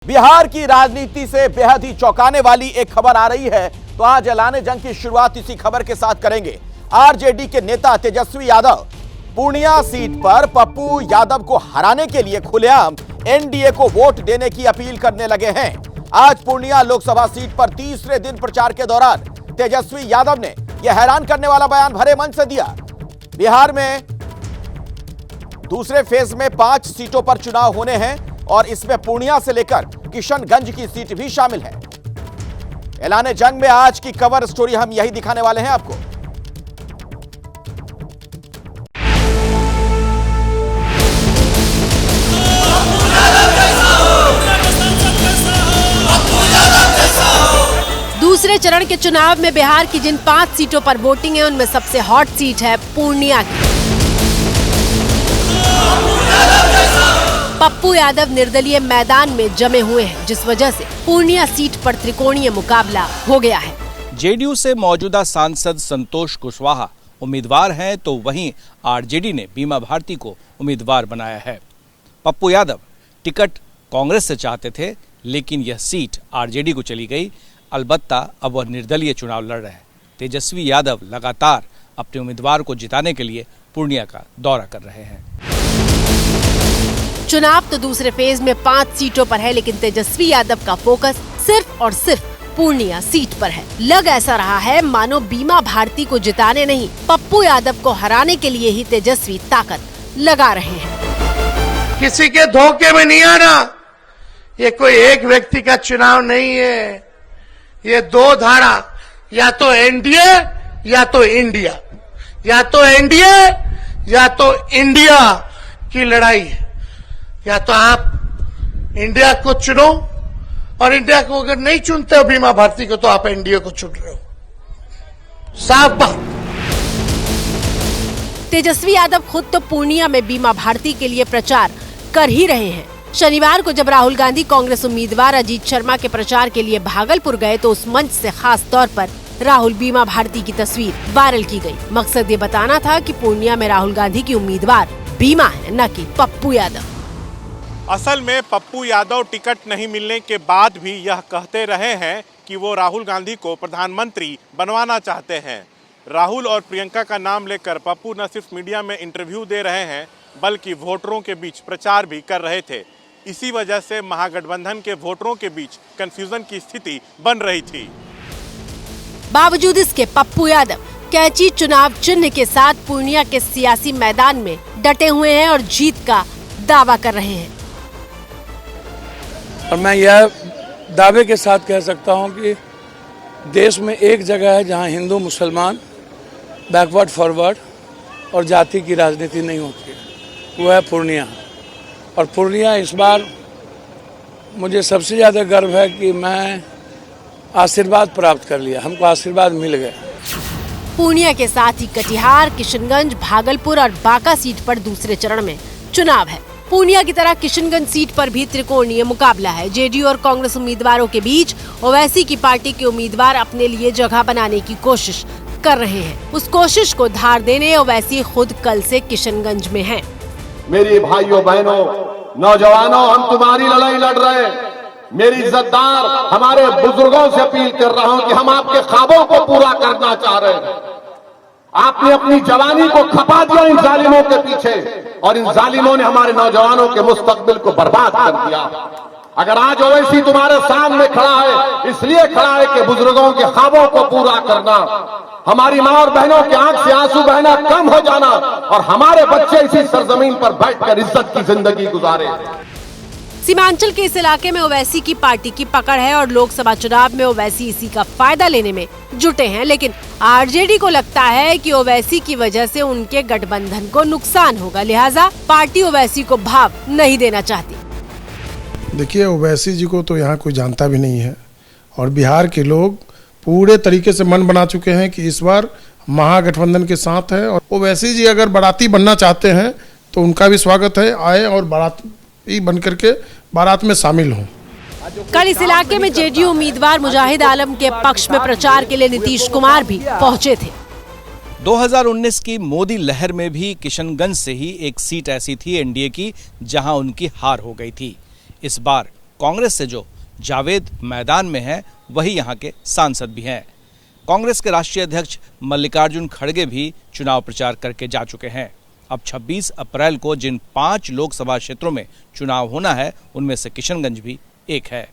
बिहार की राजनीति से बेहद ही चौंकाने वाली एक खबर आ रही है, तो आज ऐलाने जंग की शुरुआत इसी खबर के साथ करेंगे। आरजेडी के नेता तेजस्वी यादव पूर्णिया सीट पर पप्पू यादव को हराने के लिए खुलेआम एनडीए को वोट देने की अपील करने लगे हैं। आज पूर्णिया लोकसभा सीट पर तीसरे दिन प्रचार के दौरान तेजस्वी यादव ने यह हैरान करने वाला बयान भरे मंच से दिया। बिहार में दूसरे फेज में 5 सीटों पर चुनाव होने हैं और इसमें पूर्णिया से लेकर किशनगंज की सीट भी शामिल है। ऐलाने जंग में आज की कवर स्टोरी हम यही दिखाने वाले हैं आपको। दूसरे चरण के चुनाव में बिहार की जिन 5 सीटों पर वोटिंग है उनमें सबसे हॉट सीट है पूर्णिया की। पप्पू यादव निर्दलीय मैदान में जमे हुए हैं, जिस वजह से पूर्णिया सीट पर त्रिकोणीय मुकाबला हो गया है। जेडीयू से मौजूदा सांसद संतोष कुशवाहा उम्मीदवार हैं, तो वहीं आरजेडी ने बीमा भारती को उम्मीदवार बनाया है। पप्पू यादव टिकट कांग्रेस से चाहते थे, लेकिन यह सीट आरजेडी को चली गई। अलबत्ता अब वह निर्दलीय चुनाव लड़ रहे हैं। तेजस्वी यादव लगातार अपने उम्मीदवार को जिताने के लिए पूर्णिया का दौरा कर रहे हैं। चुनाव तो दूसरे फेज में 5 सीटों पर है, लेकिन तेजस्वी यादव का फोकस सिर्फ और सिर्फ पूर्णिया सीट पर है। लग ऐसा रहा है मानो बीमा भारती को जिताने नहीं, पप्पू यादव को हराने के लिए ही तेजस्वी ताकत लगा रहे हैं। किसी के धोखे में नहीं आना। ये कोई एक व्यक्ति का चुनाव नहीं है, ये 2 धारा, या तो एनडीए या तो इंडिया, या तो एनडीए या तो इंडिया की लड़ाई है। या तो आप इंडिया को चुनो, और इंडिया को अगर नहीं चुनते हो बीमा भारती को, तो आप एनडीए को चुन रहे हो। साफ बात। तेजस्वी यादव खुद तो पूर्णिया में बीमा भारती के लिए प्रचार कर ही रहे हैं। शनिवार को जब राहुल गांधी कांग्रेस उम्मीदवार अजीत शर्मा के प्रचार के लिए भागलपुर गए, तो उस मंच से खास तौर पर राहुल बीमा भारती की तस्वीर वायरल की गई। मकसद ये बताना था कि पूर्णिया में राहुल गांधी की उम्मीदवार बीमा है, न कि पप्पू यादव। असल में पप्पू यादव टिकट नहीं मिलने के बाद भी यह कहते रहे हैं कि वो राहुल गांधी को प्रधानमंत्री बनवाना चाहते हैं। राहुल और प्रियंका का नाम लेकर पप्पू न सिर्फ मीडिया में इंटरव्यू दे रहे हैं, बल्कि वोटरों के बीच प्रचार भी कर रहे थे। इसी वजह से महागठबंधन के वोटरों के बीच कंफ्यूजन की स्थिति बन रही थी। बावजूद इसके पप्पू यादव कैंची चुनाव चिन्ह के साथ पूर्णिया के सियासी मैदान में डटे हुए हैं और जीत का दावा कर रहे हैं। और मैं यह दावे के साथ कह सकता हूं कि देश में एक जगह है जहां हिंदू मुसलमान बैकवर्ड फॉरवर्ड और जाति की राजनीति नहीं होती है, वो है पूर्णिया। और पूर्णिया इस बार मुझे सबसे ज़्यादा गर्व है कि मैं आशीर्वाद प्राप्त कर लिया, हमको आशीर्वाद मिल गया। पूर्णिया के साथ ही कटिहार, किशनगंज, भागलपुर और बांका सीट पर दूसरे चरण में चुनाव है। पूर्णिया की तरह किशनगंज सीट पर भी त्रिकोणीय मुकाबला है। जेडीयू और कांग्रेस उम्मीदवारों के बीच ओवैसी की पार्टी के उम्मीदवार अपने लिए जगह बनाने की कोशिश कर रहे हैं। उस कोशिश को धार देने ओवैसी खुद कल से किशनगंज में हैं। मेरी भाइयों बहनों नौजवानों, हम तुम्हारी लड़ाई लड़ रहे हैं। मेरी इज्जतदार हमारे बुजुर्गों से अपील कर रहा हूं कि हम आपके ख्वाबों को पूरा करना चाह रहे हैं। आपने अपनी जवानी को खपा दिया इन जालिमों के पीछे, और इन जालिमों ने हमारे नौजवानों के मुस्तकबिल को बर्बाद कर दिया। अगर आज ओवैसी तुम्हारे सामने खड़ा है, इसलिए खड़ा है कि बुजुर्गों के ख्वाबों को पूरा करना, हमारी मां और बहनों के आंख से आंसू बहना कम हो जाना, और हमारे बच्चे इसी सरजमीन पर बैठकर इज्जत की जिंदगी गुजारे। सीमांचल के इस इलाके में ओवैसी की पार्टी की पकड़ है और लोकसभा चुनाव में ओवैसी इसी का फायदा लेने में जुटे हैं। लेकिन आरजेडी को लगता है कि ओवैसी की वजह से उनके गठबंधन को नुकसान होगा, लिहाजा पार्टी ओवैसी को भाव नहीं देना चाहती। देखिए, ओवैसी जी को तो यहाँ कोई जानता भी नहीं है, और बिहार के लोग पूरे तरीके से मन बना चुके हैं कि इस बार महागठबंधन के साथ है। और ओवैसी जी अगर बाराती बनना चाहते हैं तो उनका भी स्वागत है, आए और बाराती बन करके बारात में शामिल हों। कल इस इलाके में जेडीयू उम्मीदवार मुजाहिद आलम के पक्ष में प्रचार के लिए नीतीश कुमार भी पहुंचे थे। 2019 की मोदी लहर में भी किशनगंज से ही एक सीट ऐसी थी एनडीए की, जहां उनकी हार हो गई थी। इस बार कांग्रेस से जो जावेद मैदान में है वही यहाँ के सांसद भी हैं। कांग्रेस के राष्ट्रीय अध्यक्ष मल्लिकार्जुन खड़गे भी चुनाव प्रचार करके जा चुके हैं। अब 26 अप्रैल को जिन 5 लोकसभा क्षेत्रों में चुनाव होना है उनमें से किशनगंज भी एक है।